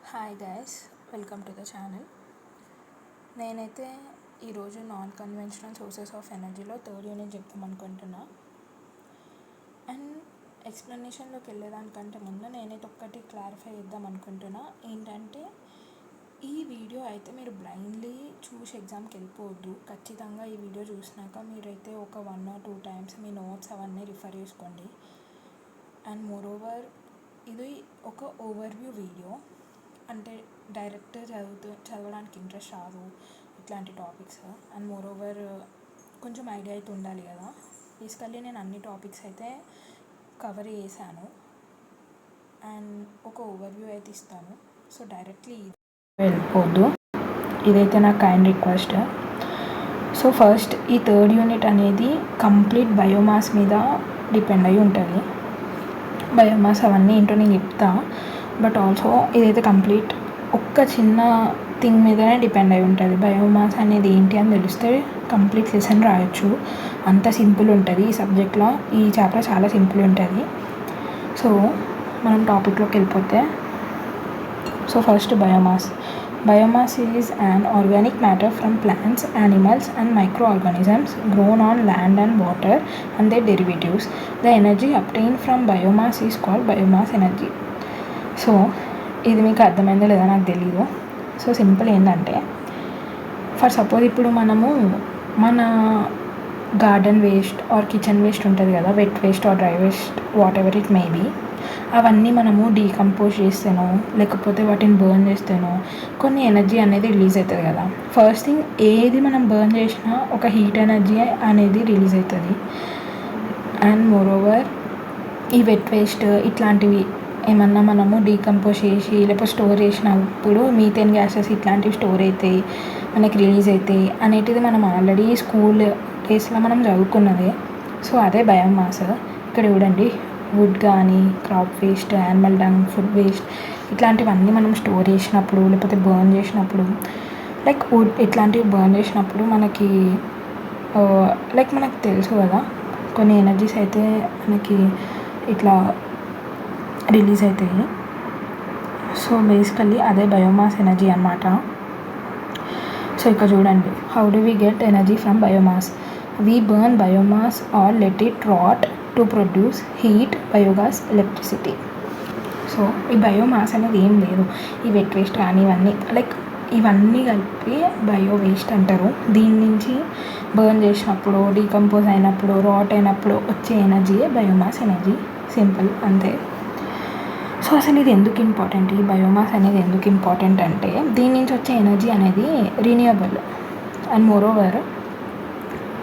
Hi guys, welcome to the channel. నేనైతే ఈరోజు non conventional sources of ఎనర్జీలో third unit చెప్తాం అనుకుంటున్నా. అండ్ ఎక్స్ప్లెనేషన్లోకి వెళ్ళేదానికంటే ముందు నేనైతే ఒక్కటి క్లారిఫై చేద్దాం అనుకుంటున్నా. ఏంటంటే ఈ వీడియో అయితే మీరు బ్లైండ్లీ చూసి ఎగ్జామ్కి వెళ్ళిపోవద్దు. ఖచ్చితంగా ఈ వీడియో చూసినాక మీరైతే ఒక 1 or 2 times మీ నోట్స్ అవన్నీ రిఫర్ చేసుకోండి. అండ్ మోరోవర్ ఇది ఒక ఓవర్వ్యూ వీడియో, అంటే డైరెక్ట్ చదవడానికి ఇంట్రెస్ట్ రాదు ఇట్లాంటి టాపిక్స్. అండ్ మోరోవర్ కొంచెం ఐడియా అయితే ఉండాలి కదా. బేసికల్లీ నేను అన్ని టాపిక్స్ అయితే కవర్ చేశాను అండ్ ఒక ఓవర్వ్యూ అయితే ఇస్తాను. సో డైరెక్ట్లీ వెళ్ళిపోద్దు, ఇదైతే నా కైండ్ రిక్వెస్ట్. సో ఫస్ట్ ఈ థర్డ్ యూనిట్ అనేది కంప్లీట్ బయోమాస్ మీద డిపెండ్ అయి ఉంటుంది. బయోమాస్ అవన్నీ ఏంటో నేను చెప్తా, బట్ ఆల్సో ఇదైతే కంప్లీట్ ఒక్క చిన్న థింగ్ మీదనే డిపెండ్ అయి ఉంటుంది. బయోమాస్ అనేది ఏంటి అని తెలిస్తే కంప్లీట్ లెసన్ రాయొచ్చు, అంత సింపుల్ ఉంటుంది. ఈ సబ్జెక్ట్లో ఈ చాప్టర్ చాలా సింపుల్ ఉంటుంది. సో మనం టాపిక్లోకి వెళ్ళిపోతే, so first biomass is an organic matter from plants, animals and microorganisms grown on land and water and their derivatives. The energy obtained from biomass is called biomass energy. So ఇది మీకు అర్థమైందో లేదో నాకు తెలీదు. So simple ఏంటంటే, for suppose ఇప్పుడు మనము మన garden waste or kitchen waste ఉంటుంది కదా, wet waste or dry waste, whatever it may be, అవన్నీ మనము డీకంపోజ్ చేస్తేనో లేకపోతే వాటిని బర్న్ చేస్తేనో కొన్ని ఎనర్జీ అనేది రిలీజ్ అవుతుంది కదా. ఫస్ట్ థింగ్, ఏది మనం బర్న్ చేసినా ఒక హీట్ ఎనర్జీ అనేది రిలీజ్ అవుతుంది. అండ్ మోరోవర్ ఈ వెట్ వేస్ట్ ఇట్లాంటివి ఏమన్నా మనము డీకంపోజ్ చేసి లేకపోతే స్టోర్ చేసినప్పుడు మీథేన్ గ్యాసెస్ ఇట్లాంటివి స్టోర్ అవుతాయి, మనకి రిలీజ్ అవుతాయి అనేటిది మనం ఆల్రెడీ స్కూల్ డేస్లో మనం చదువుకున్నదే. సో అదే బయోమాస్. ఇక్కడ చూడండి, వుడ్ కానీ, crop waste, animal dung, food waste ఇట్లాంటివన్నీ మనం స్టోర్ చేసినప్పుడు లేకపోతే బర్న్ చేసినప్పుడు, లైక్ వుడ్ ఇట్లాంటివి బర్న్ చేసినప్పుడు మనకి మనకు తెలుసు కదా, కొన్ని ఎనర్జీస్ అయితే మనకి ఇట్లా రిలీజ్ అవుతాయి. సో బేసికల్లీ అదే బయోమాస్ ఎనర్జీ అన్నమాట. సో ఇక్కడ చూడండి, how do we get energy from biomass? We burn biomass or let it rot to produce heat, biogas, electricity. So ఈ బయోమాస్ అనేది ఏం లేదు, ఈ వెట్ వేస్ట్ కానీ ఇవన్నీ కలిపి బయో వేస్ట్ అంటారు. దీని నుంచి బర్న్ చేసినప్పుడు, డీకంపోజ్ అయినప్పుడు, రాట్ అయినప్పుడు వచ్చే ఎనర్జీయే బయోమాస్ ఎనర్జీ. సింపుల్, అంతే. సో అసలు ఇది ఎందుకు ఇంపార్టెంట్, ఈ బయోమాస్ అనేది ఎందుకు ఇంపార్టెంట్ అంటే, దీని నుంచి వచ్చే ఎనర్జీ అనేది రీన్యూవబుల్. అండ్ మోరోవర్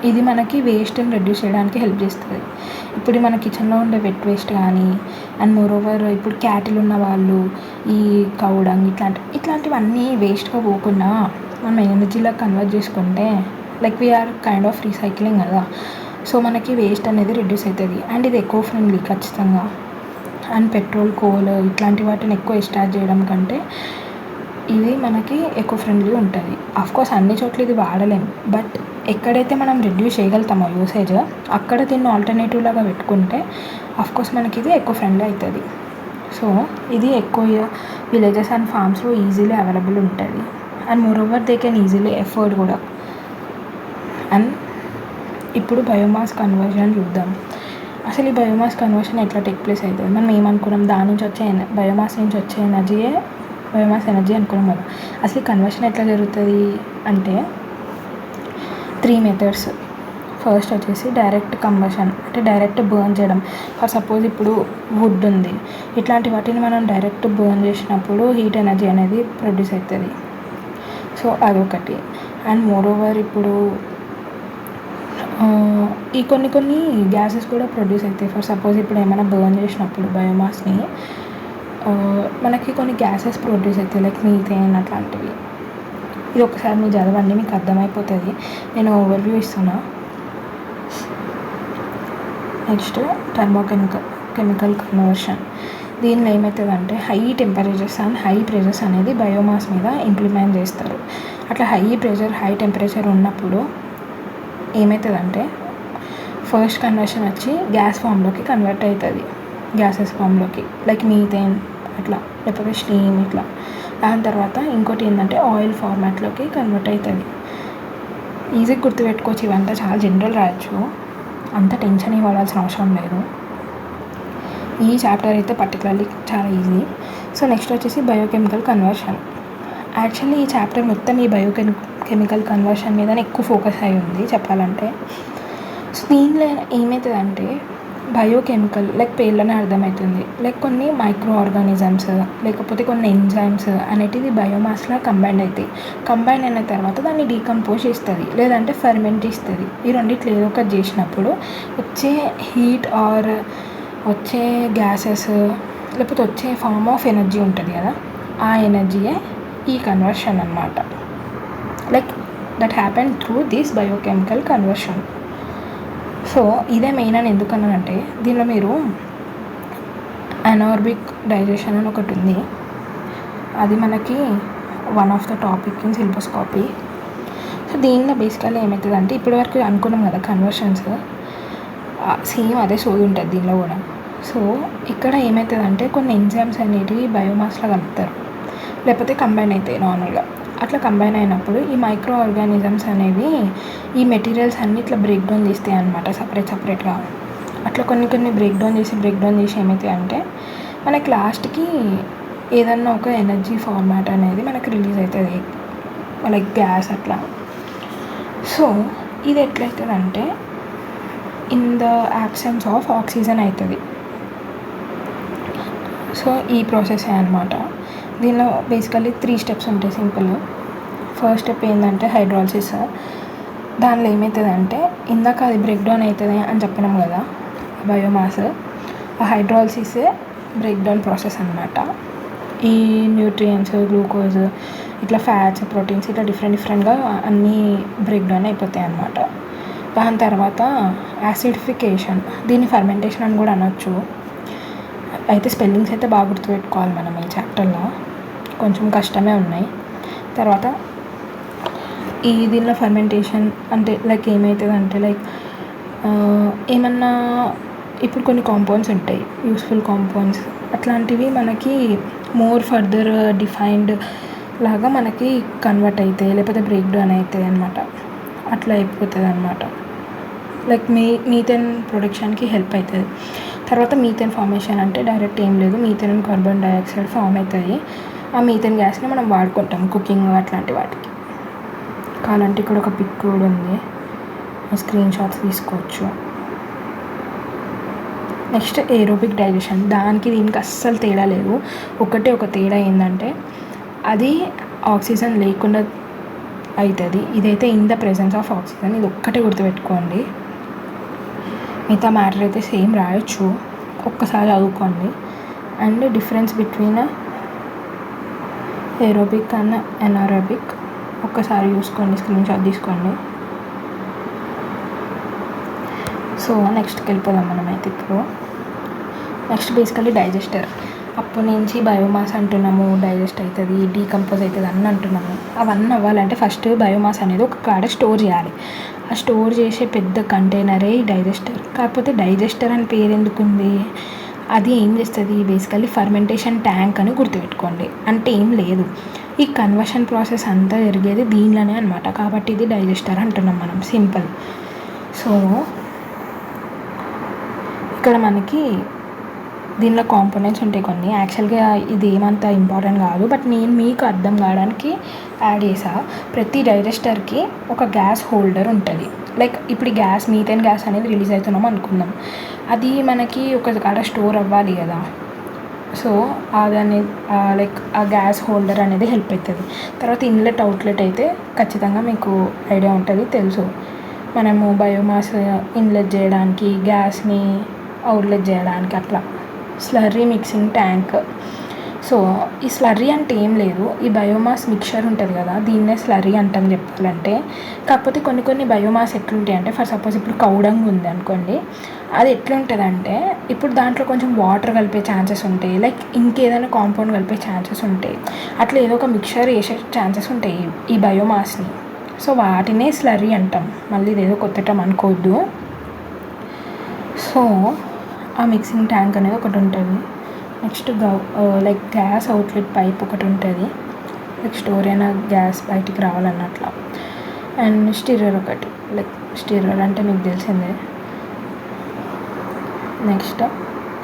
ఇది మనకి వేస్ట్ని రెడ్యూస్ చేయడానికి హెల్ప్ చేస్తుంది. ఇప్పుడు మన కిచెన్లో ఉండే వెట్ వేస్ట్ కానీ, అండ్ మోరోవర్ ఇప్పుడు క్యాటిల్ ఉన్న వాళ్ళు ఈ కౌడంగ్ ఇట్లాంటివన్నీ వేస్ట్గా పోకుండా మనం ఎనర్జీలో కన్వర్ట్ చేసుకుంటే, like we're kind of recycling కదా. సో మనకి వేస్ట్ అనేది రెడ్యూస్ అవుతుంది. అండ్ ఇది ఎకో ఫ్రెండ్లీ ఖచ్చితంగా. అండ్ పెట్రోల్, కోల్ ఇట్లాంటి వాటిని ఎక్కువ ఎక్స్ట్రాక్ట్ చేయడం కంటే ఇది మనకి ఎకో ఫ్రెండ్లీ ఉంటుంది. ఆఫ్కోర్స్ అన్ని చోట్ల ఇది వాడలేం, బట్ ఎక్కడైతే మనం రెడ్యూస్ చేయగలుగుతామో యూసేజ్, అక్కడ దీన్ని ఆల్టర్నేటివ్ లాగా పెట్టుకుంటే ఆఫ్కోర్స్ మనకి ఇది ఎకో ఫ్రెండ్లీ అవుతుంది. సో ఇది ఎక్కువ విలేజెస్ అండ్ ఫార్మ్స్లో ఈజీలీ అవైలబుల్ ఉంటుంది. And moreover they can easily afford కూడా. అండ్ ఇప్పుడు బయోమాస్ కన్వర్షన్ చూద్దాం. అసలు ఈ బయోమాస్ కన్వర్షన్ ఎట్లా టేక్ ప్లేస్ అవుతుంది? మనం ఏమనుకున్నాం, దాని నుంచి వచ్చే బయోమాస్ నుంచి వచ్చే ఎనర్జీయే బయోమాస్ ఎనర్జీ అనుకున్నాం కదా. అసలు ఈ కన్వర్షన్ ఎట్లా జరుగుతుంది అంటే 3 మెథడ్స్. ఫస్ట్ వచ్చేసి డైరెక్ట్ కంబషన్, అంటే డైరెక్ట్ బర్న్ చేయడం. ఫర్ సపోజ్ ఇప్పుడు వుడ్ ఉంది, ఇట్లాంటి వాటిని మనం డైరెక్ట్ బర్న్ చేసినప్పుడు హీట్ ఎనర్జీ అనేది ప్రొడ్యూస్ అవుతుంది. సో అదొకటి. అండ్ మోరోవర్ ఇప్పుడు ఈ కొన్ని గ్యాసెస్ కూడా ప్రొడ్యూస్ అవుతాయి. ఫర్ సపోజ్ ఇప్పుడు ఏమైనా బర్న్ చేసినప్పుడు బయోమాస్ని మనకి కొన్ని గ్యాసెస్ ప్రొడ్యూస్ అవుతాయి, లైక్ మీథేన్ అట్లాంటివి. ఇది ఒకసారి మీరు చదవండి, మీకు అర్థమైపోతుంది. నేను ఓవర్వ్యూ ఇస్తున్నా. Next chemical conversion. దీనిలో ఏమవుతుందంటే high temperatures and high pressures అనేది బయోమాస్ మీద ఇంప్లిమెంట్ చేస్తారు. అట్లా హై ప్రెషర్, హై టెంపరేచర్ ఉన్నప్పుడు ఏమవుతుందంటే ఫస్ట్ కన్వర్షన్ వచ్చి గ్యాస్ ఫామ్లోకి కన్వర్ట్ అవుతుంది, గ్యాసెస్ ఫామ్లోకి, లైక్ మీథేన్ అట్లా. లేకపోతే స్టీమ్ ఇట్లా. దాని తర్వాత ఇంకోటి ఏంటంటే ఆయిల్ ఫార్మాట్లోకి కన్వర్ట్ అవుతుంది. ఈజీగా గుర్తుపెట్టుకోవచ్చు, ఇవంతా చాలా జనరల్ రాయొచ్చు, అంత టెన్షన్ ఇవ్వాల్సిన అవసరం లేదు. ఈ చాప్టర్ అయితే పర్టికులర్లీ చాలా ఈజీ. సో నెక్స్ట్ వచ్చేసి బయోకెమికల్ కన్వర్షన్. యాక్చువల్లీ ఈ చాప్టర్ మొత్తం ఈ బయోకెమికల్ కన్వర్షన్ మీద ఎక్కువ ఫోకస్ అయి ఉంది చెప్పాలంటే. సో దీనిలో ఏమవుతుందంటే బయోకెమికల్ లైక్ పేర్లోనే అర్థమవుతుంది, లైక్ కొన్ని మైక్రో ఆర్గానిజమ్స్ లేకపోతే కొన్ని ఎంజైమ్స్ అనేటివి బయోమాస్లా కంబైన్ అవుతాయి. కంబైన్ అయిన తర్వాత దాన్ని డీకంపోజ్ చేస్తుంది, లేదంటే ఫర్మెంట్ ఇస్తుంది. ఈ రెండిట్లో ఏదో ఒకటి చేసినప్పుడు వచ్చే హీట్ ఆర్ వచ్చే గ్యాసెస్ లేకపోతే వచ్చే ఫార్మ్ ఆఫ్ ఎనర్జీ ఉంటుంది కదా, ఆ ఎనర్జీయే ఈ కన్వర్షన్ అన్నమాట. Like that happen through this biochemical conversion. So ఇదే మెయిన్ అని ఎందుకన్నానంటే దీనిలో మీరు అనార్బిక్ డైజెషన్ అని ఒకటి ఉంది, అది మనకి one of the topic in syllabus copy. So దీనిలో బేసికల్లీ ఏమవుతుందంటే ఇప్పటివరకు అనుకున్నాం కదా కన్వర్షన్స్, సేమ్ అదే సోది ఉంటుంది దీనిలో కూడా. సో ఇక్కడ ఏమవుతుందంటే కొన్ని ఎంజైమ్స్ అనేటివి బయోమాస్లో కలుపుతారు, లేకపోతే కంబైన్ అవుతాయి నార్మల్గా. అట్లా కంబైన్ అయినప్పుడు ఈ మైక్రో ఆర్గానిజమ్స్ అనేవి ఈ మెటీరియల్స్ అన్నీ ఇట్లా బ్రేక్ డౌన్ చేస్తాయి అన్నమాట, సపరేట్గా. అట్లా కొన్ని బ్రేక్ డౌన్ చేసి ఏమవుతాయి అంటే మనకి లాస్ట్కి ఏదన్నా ఒక ఎనర్జీ ఫార్మాట్ అనేది మనకు రిలీజ్ అవుతుంది, లైక్ గ్యాస్ అట్లా. సో ఇది ఎట్లయితుందంటే in the absence of oxygen అవుతుంది. సో ఈ ప్రాసెస్ అనమాట. దీనిలో బేసికల్లీ 3 స్టెప్స్ ఉంటాయి సింపుల్. ఫస్ట్ స్టెప్ ఏంటంటే హైడ్రాలసిస్. దానిలో ఏమవుతుందంటే ఇందాక అది బ్రేక్ డౌన్ అవుతుంది అని చెప్పినాం కదా బయోమాస్, ఆ హైడ్రాలసిసే బ్రేక్ డౌన్ ప్రాసెస్ అనమాట. ఈ న్యూట్రియంట్స్, గ్లూకోజ్, ఇట్లా ఫ్యాట్స్, ప్రోటీన్స్ ఇట్లా డిఫరెంట్గా అన్నీ బ్రేక్ డౌన్ అయిపోతాయి అన్నమాట. దాని తర్వాత యాసిడిఫికేషన్, దీన్ని ఫర్మెంటేషన్ అని కూడా అనొచ్చు. అయితే స్పెల్లింగ్స్ అయితే బాగా గుర్తుపెట్టుకోవాలి మనం ఈ చాప్టర్లో, కొంచెం కష్టమే ఉన్నాయి. తర్వాత ఈ దీనిలో ఫర్మెంటేషన్ అంటే లైక్ ఏమవుతుందంటే లైక్ ఏమన్నా ఇప్పుడు కొన్ని కాంపౌండ్స్ ఉంటాయి యూస్ఫుల్ కాంపౌండ్స్, అట్లాంటివి మనకి మోర్ ఫర్దర్ డిఫైన్డ్ లాగా మనకి కన్వర్ట్ అవుతాయి, లేకపోతే బ్రేక్ డౌన్ అవుతాయి అనమాట. అట్లా అయిపోతుంది అనమాట. లైక్ మీథేన్ ప్రొడక్షన్కి హెల్ప్ అవుతుంది. తర్వాత మీథేన్ ఫార్మేషన్ అంటే డైరెక్ట్ ఏం లేదు, methane and carbon dioxide form అవుతాయి. ఆ మీథేన్ గ్యాస్ని మనం వాడుకుంటాం కుకింగ్ అట్లాంటి వాటికి. కావాలంటే ఇక్కడ ఒక పిక్ కూడా ఉంది, స్క్రీన్ షాట్స్ తీసుకోవచ్చు. Next aerobic digestion. దానికి దీనికి అస్సలు తేడా లేదు, ఒక తేడా ఏంటంటే అది ఆక్సిజన్ లేకుండా అవుతుంది, ఇదైతే in the presence of oxygen. ఇది ఒక్కటే గుర్తుపెట్టుకోండి, మిగతా మ్యాటర్ అయితే సేమ్ రాయొచ్చు, ఒక్కసారి చదువుకోండి. And difference between aerobic and anaerobic ఒక్కసారి చూసుకోండి, స్క్రీన్ షాట్ తీసుకోండి. సో నెక్స్ట్కి వెళ్ళిపోదాం మనమైతే ఇప్పుడు. Next basically digester. అప్పటి నుంచి బయోమాస్ అంటున్నాము, డైజెస్ట్ అవుతుంది, డీకంపోజ్ అవుతుంది అన్నీ అంటున్నాము. అవన్నీ అవ్వాలంటే ఫస్ట్ బయోమాస్ అనేది ఒక కాడ స్టోర్ చేయాలి. ఆ స్టోర్ చేసే పెద్ద కంటైనరే ఈ డైజెస్టర్. కాకపోతే డైజెస్టర్ అని పేరు ఎందుకు ఉంది, అది ఏం చేస్తుంది బేసికల్లీ ఫర్మెంటేషన్ ట్యాంక్ అని గుర్తుపెట్టుకోండి. అంటే ఏం లేదు, ఈ కన్వర్షన్ ప్రాసెస్ అంతా జరిగేది దీనిలోనే అనమాట, కాబట్టి ఇది డైజెస్టర్ అంటున్నాం మనం, సింపుల్. సో ఇక్కడ మనకి దీనిలో కాంపోనెంట్స్ ఉంటాయి కొన్ని. యాక్చువల్గా ఇది ఏమంత ఇంపార్టెంట్ కాదు, బట్ నేను మీకు అర్థం కావడానికి యాడ్ చేసా. ప్రతి డైజెస్టర్కి ఒక గ్యాస్ హోల్డర్ ఉంటుంది. లైక్ ఇప్పుడు గ్యాస్ మీథేన్ గ్యాస్ అనేది రిలీజ్ అవుతున్నాం అనుకుందాం, అది మనకి ఒక కాడ స్టోర్ అవ్వాలి కదా. సో అది లైక్ ఆ గ్యాస్ హోల్డర్ అనేది హెల్ప్ అవుతుంది. తర్వాత ఇన్లెట్ అవుట్లెట్ అయితే ఖచ్చితంగా మీకు ఐడియా ఉంటుంది, తెలుసు. మనము బయోమాస్ ఇన్లెట్ చేయడానికి, గ్యాస్ని అవుట్లెట్ చేయడానికి అట్లా. Slurry mixing tank. సో ఈ స్లర్రీ అంటే ఏం లేదు, ఈ బయోమాస్ మిక్చర్ ఉంటుంది కదా, దీన్నే స్లర్రీ అంటాం చెప్పాలంటే. కాకపోతే కొన్ని బయోమాస్ ఎట్లుంటాయి అంటే, ఫర్ సపోజ్ ఇప్పుడు కౌడంగ్ ఉంది అనుకోండి, అది ఎట్లుంటుందంటే ఇప్పుడు దాంట్లో కొంచెం వాటర్ కలిపే ఛాన్సెస్ ఉంటాయి, లైక్ ఇంకేదైనా కాంపౌండ్ కలిపే ఛాన్సెస్ ఉంటాయి, అట్లా ఏదో ఒక మిక్చర్ వేసే ఛాన్సెస్ ఉంటాయి ఈ బయోమాస్ని. సో వాటినే స్లర్రీ అంటాం, మళ్ళీ ఇదేదో కొత్త టర్మ్ అనుకోవద్దు. సో ఆ మిక్సింగ్ ట్యాంక్ అనేది ఒకటి ఉంటుంది. Next like gas outlet pipe ఒకటి ఉంటుంది, లైక్ స్టోర్ అయిన గ్యాస్ బయటికి రావాలన్నట్లా. అండ్ స్టిర్రర్ ఒకటి, లైక్ స్టిర్రర్ అంటే మీకు తెలిసిందే. Next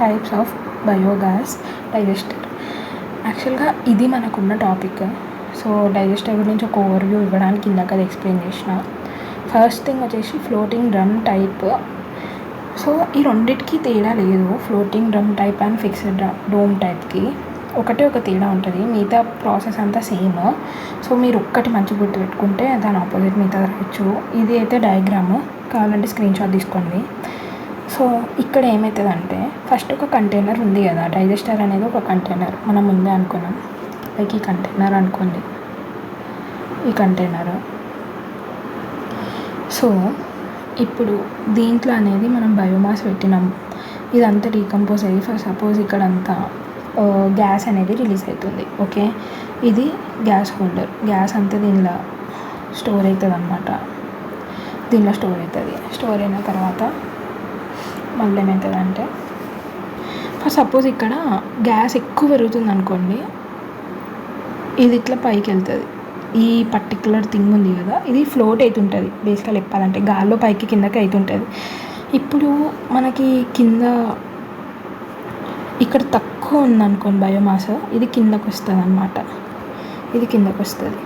types of biogas digester. యాక్చువల్గా ఇది మనకున్న టాపిక్. సో డైజెస్టర్ గురించి ఒక ఓవర్వ్యూ ఇవ్వడానికి ఇందాక అది ఎక్స్ప్లెయిన్ చేసిన. ఫస్ట్ థింగ్ వచ్చేసి ఫ్లోటింగ్ డ్రమ్ టైప్. సో ఈ రెండిటికి తేడా లేదు, floating drum type and fixed dome టైప్కి ఒకటే ఒక తేడా ఉంటుంది, మిగతా ప్రాసెస్ అంతా సేమ్. సో మీరు ఒక్కటి మంచి గుర్తుపెట్టుకుంటే దాని ఆపోజిట్ మిగతా రాయొచ్చు. ఇది అయితే డయాగ్రాము, కావాలంటే స్క్రీన్ షాట్ తీసుకోండి. సో ఇక్కడ ఏమవుతుందంటే ఫస్ట్ ఒక కంటైనర్ ఉంది కదా, డైజెస్టర్ అనేది ఒక కంటైనర్ మనం ముందే అనుకున్నాం. లైక్ ఈ కంటైనర్ అనుకోండి, ఈ కంటైనర్. సో ఇప్పుడు దీంట్లో అనేది మనం బయోమాస్ పెట్టినాం, ఇదంతా డీకంపోజ్ అయ్యి ఫర్ సపోజ్ ఇక్కడంతా గ్యాస్ అనేది రిలీజ్ అవుతుంది. ఓకే, ఇది గ్యాస్ హోల్డర్, గ్యాస్ అంతా దీనిలో స్టోర్ అవుతుంది అన్నమాట. దీనిలో స్టోర్ అవుతుంది. స్టోర్ అయిన తర్వాత మళ్ళీ ఏమవుతుందంటే ఫర్ సపోజ్ ఇక్కడ గ్యాస్ ఎక్కువ పెరుగుతుంది అనుకోండి, ఇది ఇట్లా పైకి వెళ్తుంది. ఈ పర్టికులర్ థింగ్ ఉంది కదా, ఇది ఫ్లోట్ అవుతుంటుంది. బేసికల్ చెప్పాలంటే గాల్లో పైకి కిందకి అవుతుంటుంది. ఇప్పుడు మనకి కింద ఇక్కడ తక్కువ ఉందనుకోండి బయోమాస్, ఇది కిందకు వస్తుంది అన్నమాట, ఇది కిందకు వస్తుంది.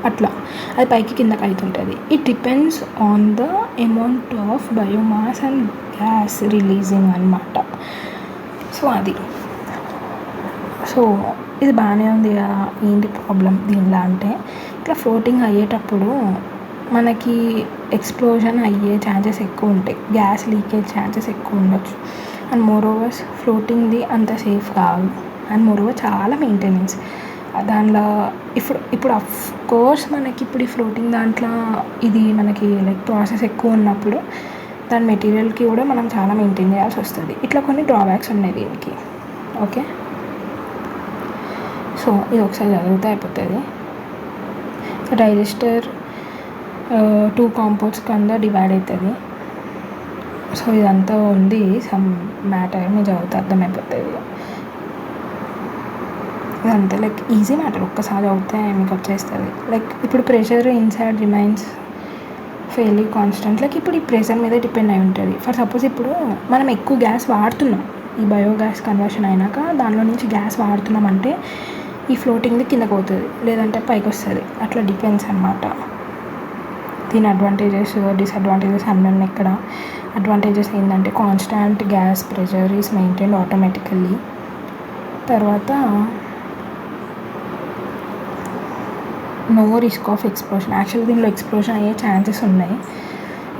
అట్లా అది పైకి కిందకి అవుతుంటుంది. It depends on the amount of biomass and gas releasing అన్నమాట. సో అది, సో ఇది బాగానే ఉంది కదా, ఏంటి ప్రాబ్లం దీనిలో అంటే ఇట్లా ఫ్లోటింగ్ అయ్యేటప్పుడు మనకి ఎక్స్ప్లోజన్ అయ్యే ఛాన్సెస్ ఎక్కువ ఉంటాయి, గ్యాస్ లీకేజ్ ఛాన్సెస్ ఎక్కువ ఉండొచ్చు. అండ్ మోర్ ఓవర్ ఫ్లోటింగ్ది అంత సేఫ్ కాదు. అండ్ మోర్ ఓవర్ చాలా మెయింటెనెన్స్ దాంట్లో. ఇప్పుడు అఫ్ కోర్స్ మనకి ఇప్పుడు ఈ ఫ్లోటింగ్ దాంట్లో ఇది మనకి లైక్ ప్రాసెస్ ఎక్కువ ఉన్నప్పుడు దాని మెటీరియల్కి కూడా మనం చాలా మెయింటైన్ చేయాల్సి వస్తుంది. ఇట్లా కొన్ని డ్రాబ్యాక్స్ ఉన్నాయి దీనికి. ఓకే, సో ఇది ఒకసారి చదివితే అయిపోతుంది. సో డైజెస్టర్ 2 కాంపౌండ్స్ కింద డివైడ్ అవుతుంది. సో ఇదంతా ఉంది సమ్ మ్యాటర్, మీరు చదివితే అర్థమైపోతుంది. ఇదంతా లైక్ ఈజీ మ్యాటర్, ఒక్కసారి చదివితే మీకు వచ్చేస్తుంది. లైక్ ఇప్పుడు pressure inside remains fairly constant. Like ఇప్పుడు ఈ ప్రెషర్ మీద డిపెండ్ అయి ఉంటుంది. ఫర్ సపోజ్ ఇప్పుడు మనం ఎక్కువ గ్యాస్ వాడుతున్నాం, ఈ బయోగ్యాస్ కన్వర్షన్ అయినాక దానిలో నుంచి గ్యాస్ వాడుతున్నాం అంటే ఈ ఫ్లోటింగ్ది కిందకు పోతుంది, లేదంటే పైకి వస్తుంది. అట్లా డిపెండ్స్ అన్నమాట. దీని అడ్వాంటేజెస్ డిసడ్వాంటేజెస్ అన్నీ ఉన్నాయి ఇక్కడ. అడ్వాంటేజెస్ ఏంటంటే constant gas pressure is maintained automatically. తర్వాత no risk of explosion. Actually దీనిలో ఎక్స్ప్లోషన్ అయ్యే ఛాన్సెస్ ఉన్నాయి,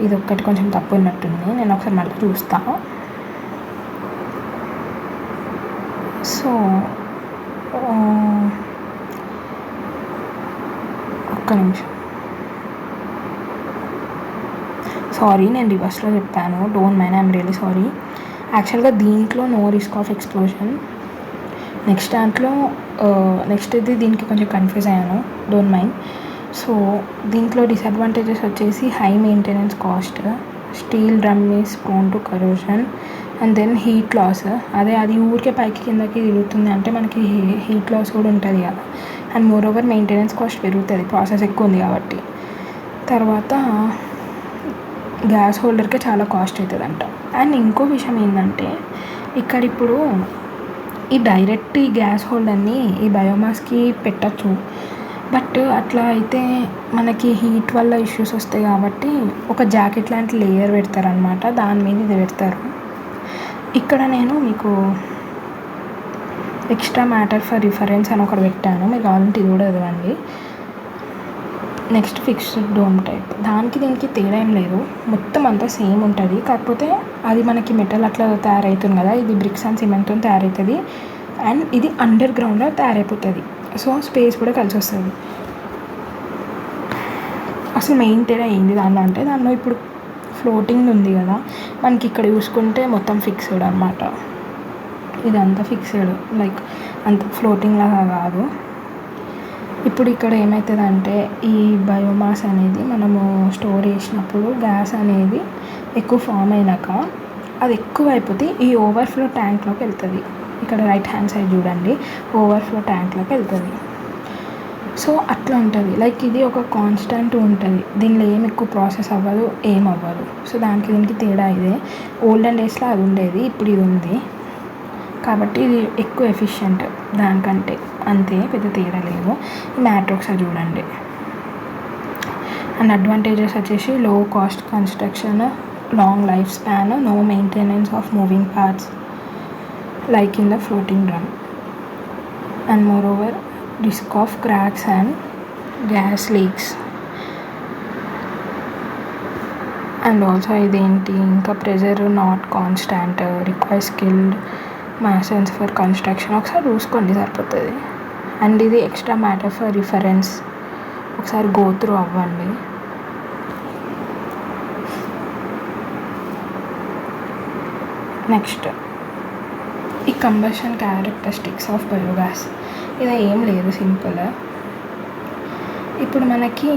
ఇది ఒక్కటి కొంచెం తప్పు ఉన్నట్టుంది. నేను ఒకసారి మళ్ళీ చూస్తాను. సో ఒక్క నిమిషం, సారీ నేను రివర్స్లో చెప్పాను, don't mind, I'm really sorry. యాక్చువల్గా దీంట్లో no risk of explosion, next దాంట్లో నెక్స్ట్ ఇది దీనికి కొంచెం కన్ఫ్యూజ్ అయ్యాను, డోంట్ మైండ్. సో దీంట్లో డిసడ్వాంటేజెస్ వచ్చేసి high maintenance cost, steel drum is prone to corrosion, and then heat loss. అది ఊరికే పైకి కిందకి తిరుగుతుంది అంటే మనకి హీట్ లాస్ కూడా ఉంటుంది కదా. And more over maintenance cost పెరుగుతుంది, ప్రాసెస్ ఎక్కువ ఉంది కాబట్టి. తర్వాత గ్యాస్ హోల్డర్కే చాలా కాస్ట్ అవుతుందంట. అండ్ ఇంకో విషయం ఏంటంటే ఇక్కడ ఇప్పుడు ఈ డైరెక్ట్ ఈ గ్యాస్ హోల్డర్ని ఈ బయోమాస్కి పెట్టచ్చు, బట్ అట్లా అయితే మనకి హీట్ వల్ల ఇష్యూస్ వస్తాయి కాబట్టి ఒక జాకెట్ లాంటి లేయర్ పెడతారనమాట, దాని మీద ఇది పెడతారు. ఇక్కడ నేను మీకు ఎక్స్ట్రా మ్యాటర్ ఫర్ రిఫరెన్స్ అని ఒకటి పెట్టాను, మీరు కావాలంటే ఇది కూడా చదవండి. నెక్స్ట్ ఫిక్స్డ్ డోమ్ టైప్, దానికి దీనికి తేడా ఏం లేదు, మొత్తం అంతా సేమ్ ఉంటుంది. కాకపోతే అది మనకి మెటల్ అట్లా తయారవుతుంది కదా, ఇది బ్రిక్స్ అండ్ సిమెంట్తో తయారవుతుంది. అండ్ ఇది అండర్ గ్రౌండ్లో తయారైపోతుంది, సో స్పేస్ కూడా కలిసి వస్తుంది. అసలు మెయిన్ తేడా ఏంటి దానిలో అంటే, దానిలో ఇప్పుడు ఫ్లోటింగ్ ఉంది కదా, మనకి ఇక్కడ చూసుకుంటే మొత్తం ఫిక్స్డ్ అనమాట, ఇదంతా ఫిక్స్డ్, లైక్ అంత ఫ్లోటింగ్ లాగా కాదు. ఇప్పుడు ఇక్కడ ఏమవుతుందంటే ఈ బయోమాస్ అనేది మనము స్టోర్ చేసినప్పుడు గ్యాస్ అనేది ఎక్కువ ఫామ్ అయినాక అది ఎక్కువ అయిపోతే ఈ ఓవర్ఫ్లో ట్యాంక్లోకి వెళ్తుంది. ఇక్కడ రైట్ హ్యాండ్ సైడ్ చూడండి ఓవర్ఫ్లో ట్యాంక్లోకి వెళ్తుంది. సో అట్లా ఉంటుంది. లైక్ ఇది ఒక కాన్స్టెంట్ ఉంటుంది, దీనిలో ఏం ఎక్కువ ప్రాసెస్ అవ్వదు, ఏం అవ్వదు. సో దానికి దీనికి తేడా ఇదే. ఓల్డెన్ డేస్లో అది ఉండేది, ఇప్పుడు ఇది ఉంది కాబట్టి ఇది ఎక్కువ ఎఫిషియెంట్ దానికంటే, అంతే, పెద్ద తేడా లేదు. ఈ మ్యాటర్ ఒకసారి చూడండి. అండ్ అడ్వాంటేజెస్ వచ్చేసి low cost construction, long life span, no maintenance of moving parts like in the floating drum, and moreover risk of cracks and gas leaks. And also ఇదేంటి ఇంకా pressure not constant, require skilled masons for construction. ఒకసారి చూసుకోండి సరిపోతుంది. And ఇది extra matter for reference, ఒకసారి go through అవ్వండి. Next ఈ combustion characteristics of biogas. ఇది ఏం లేదు, సింపుల్. ఇప్పుడు మనకి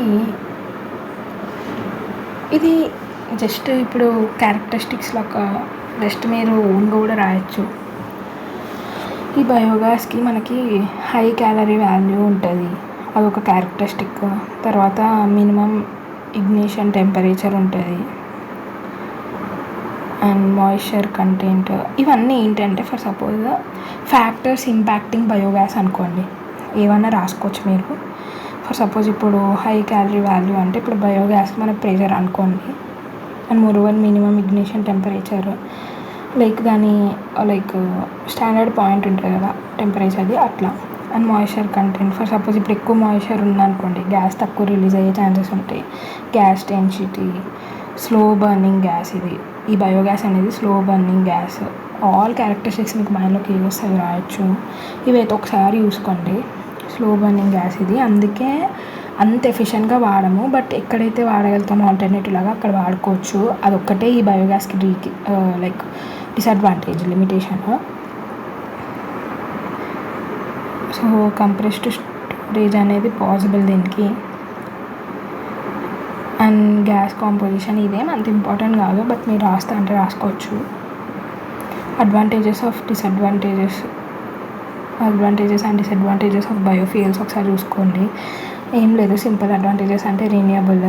ఇది జస్ట్ ఇప్పుడు క్యారెక్టరిస్టిక్స్ లాగా జస్ట్ మీరు ఓన్గా కూడా రాయొచ్చు. ఈ బయోగ్యాస్కి మనకి హై క్యాలరీ వాల్యూ ఉంటుంది, అదొక క్యారెక్టరిస్టిక్. తర్వాత మినిమం ఇగ్నిషన్ టెంపరేచర్ ఉంటుంది, అండ్ మాయిశ్చర్ కంటెంట్. ఇవన్నీ ఏంటంటే for suppose factors impacting biogas అనుకోండి, ఏమన్నా రాసుకోవచ్చు మీరు. ఫర్ సపోజ్ ఇప్పుడు హై క్యాలరీ వాల్యూ అంటే ఇప్పుడు బయోగ్యాస్కి మన ప్రెషర్ అనుకోండి, and more over minimum ignition temperature, like దాని లైక్ స్టాండర్డ్ పాయింట్ ఉంటుంది కదా టెంపరేచర్ది, అట్లా. And moisture content, for suppose ఇప్పుడు ఎక్కువ మాయిశ్చర్ ఉందనుకోండి గ్యాస్ తక్కువ రిలీజ్ అయ్యే ఛాన్సెస్ ఉంటాయి. Gas density, slow burning gas, ఇది ఈ బయోగ్యాస్ అనేది slow burning gas. All characteristics మీకు మైండ్లోకి ఏవి వస్తాయి రాయొచ్చు. ఇవైతే ఒకసారి చూసుకోండి. స్లో బర్నింగ్ గ్యాస్ ఇది, అందుకే అంత ఎఫిషియెంట్గా వాడము, బట్ ఎక్కడైతే వాడగలుగుతామో ఆల్టర్నేటివ్ లాగా అక్కడ వాడుకోవచ్చు. అదొక్కటే ఈ బయోగ్యాస్కి like disadvantage, limitation. So compressed storage అనేది పాసిబుల్ దీనికి. అండ్ గ్యాస్ కాంపోజిషన్ ఇదేం అంత ఇంపార్టెంట్ కాదు, బట్ మీరు రాస్తా అంటే రాసుకోవచ్చు. Advantages and disadvantages of biofuels ఒకసారి చూసుకోండి. ఏం లేదు, సింపుల్. అడ్వాంటేజెస్ అంటే రీన్యూవబుల్,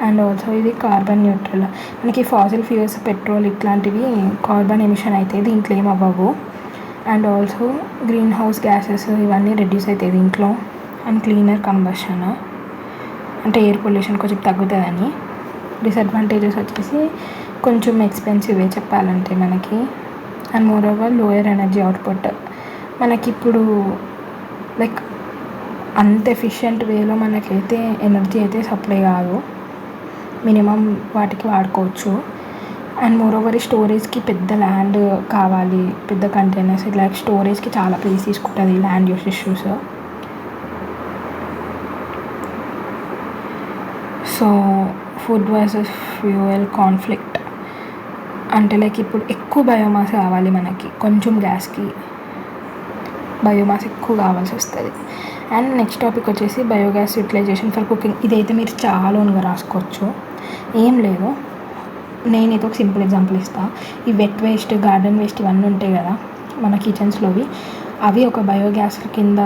అండ్ ఆల్సో ఇది కార్బన్ న్యూట్రల్. మనకి ఫాసిల్ ఫ్యూయల్స్, పెట్రోల్ ఇట్లాంటివి కార్బన్ ఎమిషన్ అయితే దీంట్లో ఏం అవ్వవు. And also greenhouse gases ఇవన్నీ రెడ్యూస్ అవుతాయి దీంట్లో. అండ్ క్లీనర్ కంబషన్ అంటే ఎయిర్ పొల్యూషన్ కొంచెం తగ్గుతుందని. డిసడ్వాంటేజెస్ వచ్చేసి కొంచెం ఎక్స్పెన్సివే చెప్పాలంటే మనకి. And more over lower energy output. మనకి ఇప్పుడు లైక్ అంత ఎఫిషియెంట్ వేలో మనకైతే ఎనర్జీ అయితే సప్లై కాదు, మినిమం వాటికి వాడుకోవచ్చు. అండ్ మోర్ ఓవర్ స్టోరేజ్కి పెద్ద ల్యాండ్ కావాలి, పెద్ద కంటైనర్స్, ఇట్లా స్టోరేజ్కి చాలా ప్లేస్ తీసుకుంటుంది land use issues. So food versus fuel conflict అంటే లైక్ ఇప్పుడు ఎక్కువ బయోమాస్ కావాలి మనకి, కొంచెం గ్యాస్కి బయోమాస్ ఎక్కువ కావాల్సి వస్తుంది. అండ్ నెక్స్ట్ టాపిక్ వచ్చేసి బయోగ్యాస్ యూటిలైజేషన్ ఫర్ కుకింగ్. ఇదైతే మీరు చాలా ఓన్గా రాసుకోవచ్చు, ఏం లేదు. నేనైతే ఒక సింపుల్ ఎగ్జాంపుల్ ఇస్తాను. ఈ వెట్ వేస్ట్, గార్డెన్ వేస్ట్ ఇవన్నీ ఉంటాయి కదా మన కిచెన్స్లోవి, అవి ఒక బయోగ్యాస్ కింద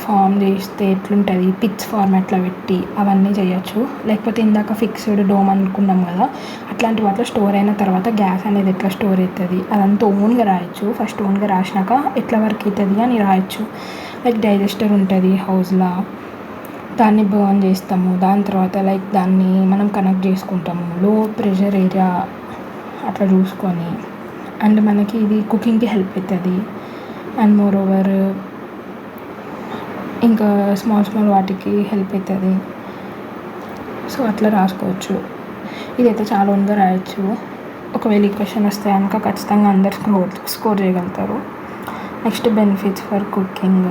ఫామ్ చేస్తే ఎట్లుంటుంది, పిట్స్ ఫార్మాట్లో పెట్టి అవన్నీ చేయొచ్చు. లేకపోతే ఇందాక ఫిక్స్డ్ డోమ్ అనుకున్నాం కదా, అట్లాంటి వాటిలో స్టోర్ అయిన తర్వాత గ్యాస్ అనేది ఎట్లా స్టోర్ అవుతుంది అదంతా ఓన్గా రాయొచ్చు. ఫస్ట్ ఓన్గా రాసినాక ఎట్లా వర్క్ అవుతుంది అని రాయొచ్చు. లైక్ డైజెస్టర్ ఉంటుంది హౌస్లో, దాన్ని బర్న్ చేస్తాము, దాని తర్వాత లైక్ దాన్ని మనం కనెక్ట్ చేసుకుంటాము లో ప్రెషర్ ఏరియా అట్లా చూసుకొని. అండ్ మనకి ఇది కుకింగ్కి హెల్ప్ అవుతుంది. అండ్ మోర్ ఓవర్ ఇంకా స్మాల్ వాటికి హెల్ప్ అవుతుంది. సో అట్లా రాసుకోవచ్చు. ఇదైతే చాలా ఓన్గా రాయొచ్చు. ఒకవేళ ఈ క్వశ్చన్ వస్తే కనుక ఖచ్చితంగా అందరు స్కోర్ చేయగలుగుతారు. Next benefits for cooking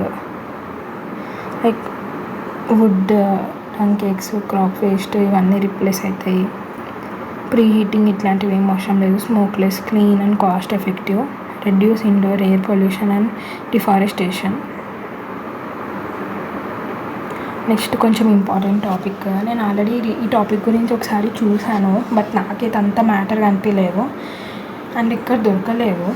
like wood, dung cakes, crop waste ఇవన్నీ రిప్లేస్ అవుతాయి. ప్రీ హీటింగ్ ఇట్లాంటివి ఏం అవసరం లేదు. Smokeless, clean and cost effective. Reduce indoor air pollution and deforestation. Next కొంచెం ఇంపార్టెంట్ టాపిక్. నేను ఆల్రెడీ ఈ టాపిక్ గురించి ఒకసారి చూశాను, బట్ నాకైతే అంత మ్యాటర్ కనిపించలేదు అండ్ ఇక్కడ దొరకలేదు.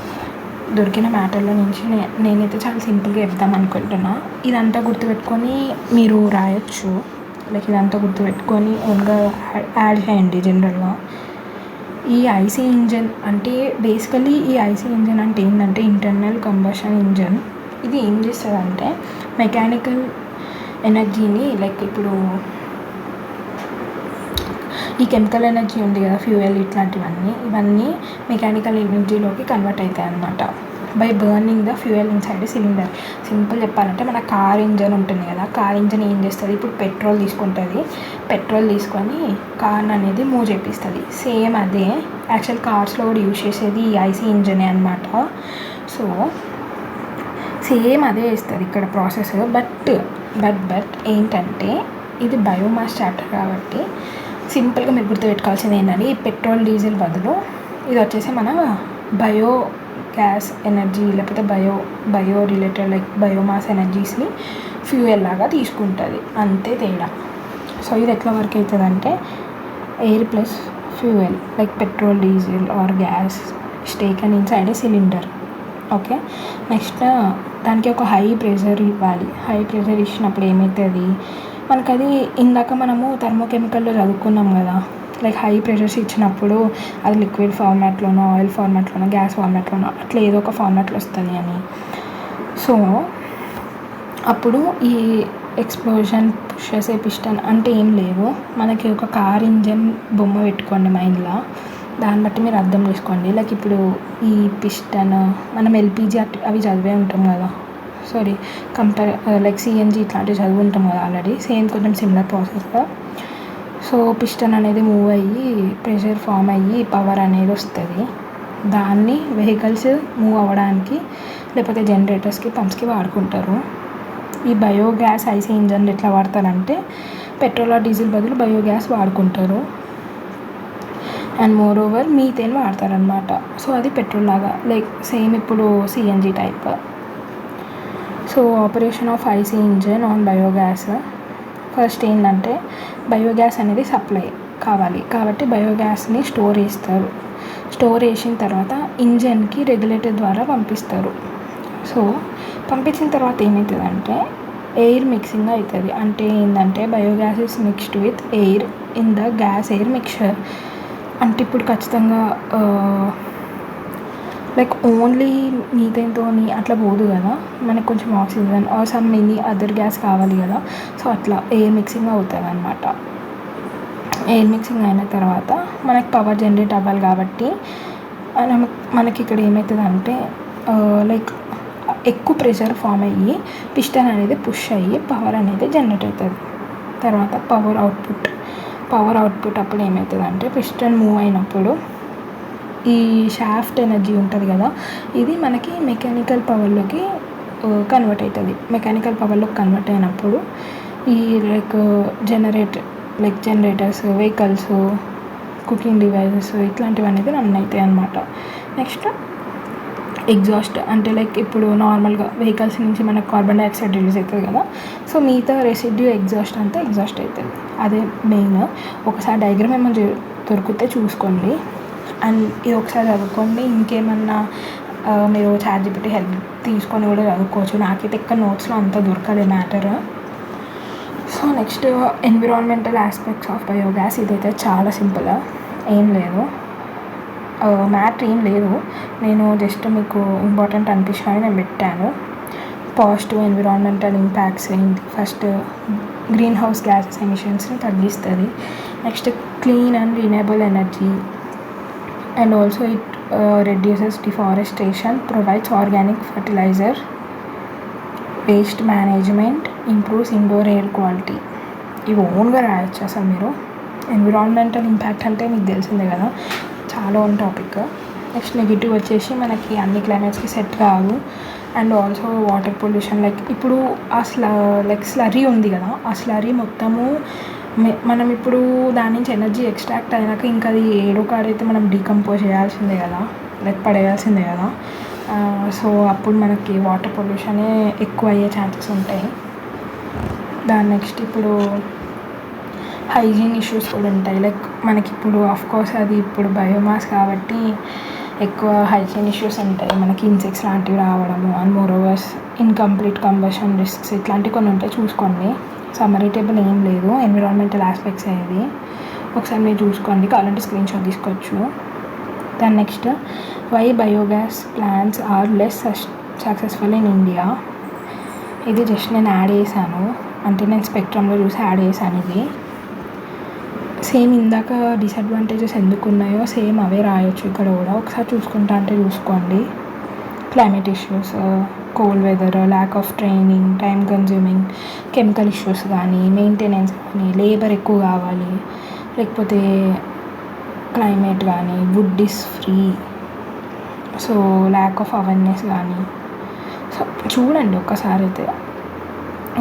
దొరికిన మ్యాటర్లో నుంచి నేనైతే చాలా సింపుల్గా చెప్దాం అనుకుంటున్నా. ఇదంతా గుర్తుపెట్టుకొని మీరు రాయొచ్చు. లైక్ ఇదంతా గుర్తుపెట్టుకొని ఓన్గా యాడ్ చేయండి. జనరల్గా ఈ ఐసీ ఇంజన్ అంటే బేసికలీ ఈ ఐసీ ఇంజన్ అంటే ఏంటంటే ఇంటర్నల్ కంబషన్ ఇంజన్. ఇది ఏం చేస్తుందంటే మెకానికల్ ఎనర్జీని లైక్ ఇప్పుడు ఈ కెమికల్ ఎనర్జీ ఉంది కదా, ఫ్యూయల్ ఇవన్నీ మెకానికల్ ఎనర్జీలోకి కన్వర్ట్ అవుతాయి అన్నమాట by burning the fuel inside cylinder. Simple చెప్పాలంటే మన కార్ ఇంజన్ ఉంటుంది కదా, కార్ ఇంజన్ ఏం చేస్తుంది, ఇప్పుడు పెట్రోల్ తీసుకొని కార్ అనేది మూవ్ చేపిస్తుంది. సేమ్ అదే యాక్చువల్ కార్స్లో కూడా యూజ్ చేసేది ఈ ఐసీ ఇంజనే అనమాట. సో సేమ్ అదే ఇస్తుంది ఇక్కడ ప్రాసెస్. బట్ ఏంటంటే ఇది బయోమాస్ చాప్టర్ కాబట్టి సింపుల్గా మీరు గుర్తుపెట్టుకోవాల్సింది ఏంటంటే ఈ పెట్రోల్ డీజిల్ బదులు ఇది వచ్చేసి మన బయో గ్యాస్ ఎనర్జీ లేకపోతే బయో రిలేటెడ్ లైక్ బయోమాస్ ఎనర్జీస్ని ఫ్యూయల్ లాగా తీసుకుంటుంది, అంతే తేడా. సో ఇది ఎట్లా వర్క్ అవుతుందంటే air plus fuel like petrol diesel or gas taken inside a cylinder. Okay, next దానికి ఒక హై ప్రెషర్ ఇవ్వాలి. హై ప్రెషర్ ఇచ్చినప్పుడు ఏమవుతుంది మనకు, అది ఇందాక మనము థర్మోకెమికల్లో చదువుకున్నాం కదా, లైక్ హై ప్రెషర్స్ ఇచ్చినప్పుడు అది లిక్విడ్ ఫార్మాట్లోనో ఆయిల్ ఫార్మాట్లోనో గ్యాస్ ఫార్మాట్లోనో అట్లా ఏదో ఒక ఫార్మాట్లో వస్తుంది అని. సో అప్పుడు ఈ ఎక్స్ప్లోజన్ పుష్ చేసే పిస్టన్ అంటే ఏం లేదు, మనకి ఒక కార్ ఇంజన్ బొమ్మ పెట్టుకోండి మైండ్లో, దాన్ని బట్టి మీరు అర్థం చేసుకోండి. లైక్ ఇప్పుడు ఈ పిస్టన్ మనం ఎల్పిజి అవి చదివే ఉంటాం కదా, లైక్ సిఎన్జి ఇట్లాంటివి చదివి ఉంటాం కదా ఆల్రెడీ, సేమ్ కొంచెం సిమిలర్ ప్రాసెస్గా. సో పిస్టన్ అనేది మూవ్ అయ్యి ప్రెషర్ ఫామ్ అయ్యి పవర్ అనేది వస్తుంది. దాన్ని వెహికల్స్ మూవ్ అవ్వడానికి లేకపోతే జనరేటర్స్కి పంప్స్కి వాడుకుంటారు. ఈ బయోగ్యాస్ ఐసీ ఇంజన్లు ఎట్లా వాడతారంటే పెట్రోల్ ఆర్ డీజిల్ బదులు బయోగ్యాస్ వాడుకుంటారు. అండ్ మోర్ ఓవర్ మీథేన్ వాడతారనమాట. సో అది పెట్రోల్ లాగా లైక్ సేమ్ ఇప్పుడు CNG type. So operation of IC engine on biogas. First ఏంటంటే బయోగ్యాస్ అనేది సప్లై కావాలి కాబట్టి బయోగ్యాస్ని స్టోర్ చేసిన తర్వాత ఇంజన్కి రెగ్యులేటర్ ద్వారా పంపిస్తారు. సో పంపించిన తర్వాత ఏమవుతుందంటే ఎయిర్ మిక్సింగ్ అవుతుంది. అంటే ఏంటంటే biogas is mixed with air in the gas air mixture. అంటే ఇప్పుడు ఖచ్చితంగా లైక్ ఓన్లీ మీథేన్తో అట్లా పోదు కదా, మనకు కొంచెం oxygen or some many other gas కావాలి కదా. సో అట్లా ఎయిర్ మిక్సింగ్ అవుతుంది అనమాట. ఎయిర్ మిక్సింగ్ అయిన తర్వాత మనకి పవర్ జనరేట్ అవ్వాలి కాబట్టి మనకి ఇక్కడ ఏమవుతుందంటే లైక్ ఎక్కువ ప్రెషర్ ఫామ్ అయ్యి పిస్టన్ అనేది పుష్ అయ్యి పవర్ అనేది జనరేట్ అవుతుంది. తర్వాత పవర్ అవుట్పుట్ అప్పుడు ఏమవుతుందంటే పిస్టన్ మూవ్ అయినప్పుడు ఈ షాఫ్ట్ ఎనర్జీ ఉంటుంది కదా, ఇది మనకి మెకానికల్ పవర్లోకి కన్వర్ట్ అవుతుంది. మెకానికల్ పవర్లోకి కన్వర్ట్ అయినప్పుడు ఈ జనరేటర్స్ వెహికల్స్ కుకింగ్ డివైజెస్ ఇట్లాంటివన్నీ రన్ అవుతాయి అన్నమాట. నెక్స్ట్ ఎగ్జాస్ట్ అంటే లైక్ ఇప్పుడు నార్మల్గా వెహికల్స్ నుంచి మనకు కార్బన్ డైఆక్సైడ్ రిలీజ్ అవుతుంది కదా, సో మిగతా రెసిడ్యూ ఎగ్జాస్ట్ అంతా ఎగ్జాస్ట్ అవుతుంది. అదే మెయిన్. ఒకసారి డయాగ్రామ్ ఏమైనా దొరికితే చూసుకోండి అండ్ ఇది ఒకసారి చదువుకోండి. ఇంకేమన్నా మీరు చాట్‌జీపీటీ హెల్ప్ తీసుకొని కూడా చదువుకోవచ్చు. నాకైతే ఇక్కడ నోట్స్లో అంత దొరకలే matter. So next environmental aspects of biogas. ఇదైతే చాలా సింపుల్, ఏం లేదు, మ్యాటర్ ఏం లేదు. నేను జస్ట్ మీకు ఇంపార్టెంట్ అనిపించినవి నేను పెట్టాను. పాజిటివ్ ఎన్విరాన్మెంటల్ ఇంపాక్ట్స్ ఏంటి, ఫస్ట్ గ్రీన్ హౌస్ గ్యాసెస్ ఎమిషన్స్ని తగ్గిస్తుంది. Next clean and renewable energy and also it reduces deforestation, provides organic fertilizer, waste management, improves indoor air quality. ఇవి ఓన్గా రాయొచ్చు అసలు మీరు. ఎన్విరాన్మెంటల్ ఇంపాక్ట్ అంటే మీకు తెలిసిందే కదా, చాలా ఓన్ టాపిక్. నెక్స్ట్ నెగిటివ్ వచ్చేసి మనకి అన్ని క్లైమేట్స్కి సెట్ కాదు. And also water pollution, like ఇప్పుడు ఆ స్లరీ ఉంది కదా, ఆ స్లరీ మొత్తము మనం ఇప్పుడు దాని నుంచి ఎనర్జీ ఎక్స్ట్రాక్ట్ అయినాక ఇంకా అది ఏడో కాడైతే మనం డీకంపోజ్ చేయాల్సిందే కదా, లైక్ పడేయాల్సిందే కదా. సో అప్పుడు మనకి వాటర్ పొల్యూషనే ఎక్కువ అయ్యే ఛాన్సెస్ ఉంటాయి. దాని నెక్స్ట్ ఇప్పుడు హైజీన్ ఇష్యూస్ కూడా ఉంటాయి. లైక్ మనకి ఇప్పుడు ఆఫ్కోర్స్ అది ఇప్పుడు బయోమాస్ కాబట్టి ఎక్కువ హైజీన్ ఇష్యూస్ ఉంటాయి, మనకి ఇన్సెక్ట్స్ లాంటివి రావడము, అండ్ మోరోవర్స్ ఇన్కంప్లీట్ కంబషన్ రిస్క్స్ ఇట్లాంటివి కొన్ని ఉంటాయి, చూసుకోండి. సమ్మరీ టేబుల్ ఏం లేదు, ఎన్విరాన్మెంటల్ ఆస్పెక్ట్స్ అనేది ఒకసారి మీరు చూసుకోండి, కావాలంటే స్క్రీన్ షాట్ తీసుకోవచ్చు. దాని next, why biogas plants are less successful in India. ఇది జస్ట్ నేను యాడ్ చేశాను, అంటే నేను స్పెక్ట్రమ్లో చూసి యాడ్ చేశాను. ఇది సేమ్ ఇందాక డిసడ్వాంటేజెస్ ఎందుకు ఉన్నాయో సేమ్ అవే రాయొచ్చు ఇక్కడ కూడా, ఒకసారి చూసుకుంటా అంటే చూసుకోండి. Climate issues, cold weather, lack of training, time consuming, chemical issues కానీ, మెయింటెనెన్స్ కానీ, లేబర్ ఎక్కువ కావాలి, లేకపోతే క్లైమేట్ కానీ, wood is free, so lack of awareness కానీ. సో చూడండి ఒక్కసారి అయితే.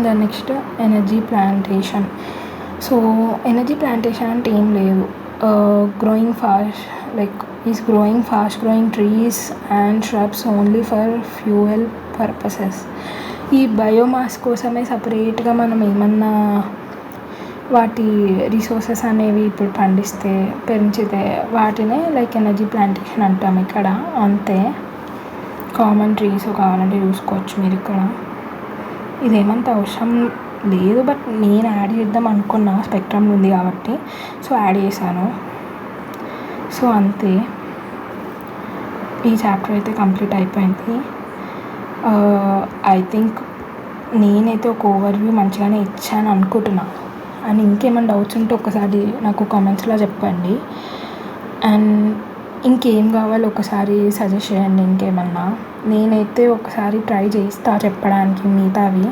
దాని next, energy plantation. So energy plantation అంటే ఏం లేదు, growing fast growing trees and shrubs only for fuel purposes. ఈ బయోమాస్ కోసమే సపరేట్గా మనం ఏమన్నా వాటి రిసోర్సెస్ అనేవి ఇప్పుడు పండిస్తే పెంచితే వాటినే లైక్ ఎనర్జీ ప్లాంటేషన్ అంటాం ఇక్కడ, అంతే. కామన్ ట్రీస్ కావాలంటే చూసుకోవచ్చు మీరు ఇక్కడ. ఇదేమంత అవసరం లేదు, బట్ నేను యాడ్ చేద్దాం అనుకున్నా, స్పెక్ట్రమ్ ఉంది కాబట్టి, సో యాడ్ చేశాను. సో అంతే, ఈ చాప్టర్ అయితే కంప్లీట్ అయిపోయింది. ఐ థింక్ నేనైతే ఒక ఓవర్వ్యూ మంచిగానే ఇచ్చాను అనుకుంటున్నా. అండ్ ఇంకేమైనా డౌట్స్ ఉంటే ఒకసారి నాకు కామెంట్స్లో చెప్పండి. అండ్ ఇంకేం కావాలో ఒకసారి సజెస్ట్ చేయండి, ఇంకేమన్నా. నేనైతే ఒకసారి ట్రై చేస్తా చెప్పడానికి మిగతావి.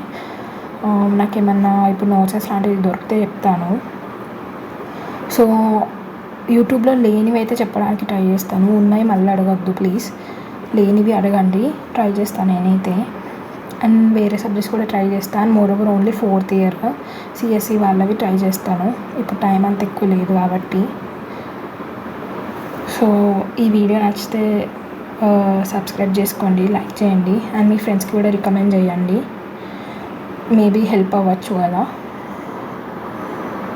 నాకేమన్నా ఇప్పుడు నోట్సెస్ లాంటివి దొరికితే చెప్తాను. సో యూట్యూబ్లో లేనివి అయితే చెప్పడానికి ట్రై చేస్తాను, ఉన్నాయి మళ్ళీ అడగద్దు ప్లీజ్, లేనివి అడగండి, ట్రై చేస్తాను నేనైతే. అండ్ వేరే సబ్జెక్ట్స్ కూడా ట్రై చేస్తాను. And moreover only 4th year CSC వాళ్ళవి ట్రై చేస్తాను, ఇప్పుడు టైం అంత ఎక్కువ లేదు కాబట్టి. సో ఈ వీడియో నచ్చితే సబ్స్క్రైబ్ చేసుకోండి, లైక్ చేయండి, అండ్ మీ ఫ్రెండ్స్కి కూడా రికమెండ్ చేయండి, మేబీ హెల్ప్ అవ్వచ్చు కదా.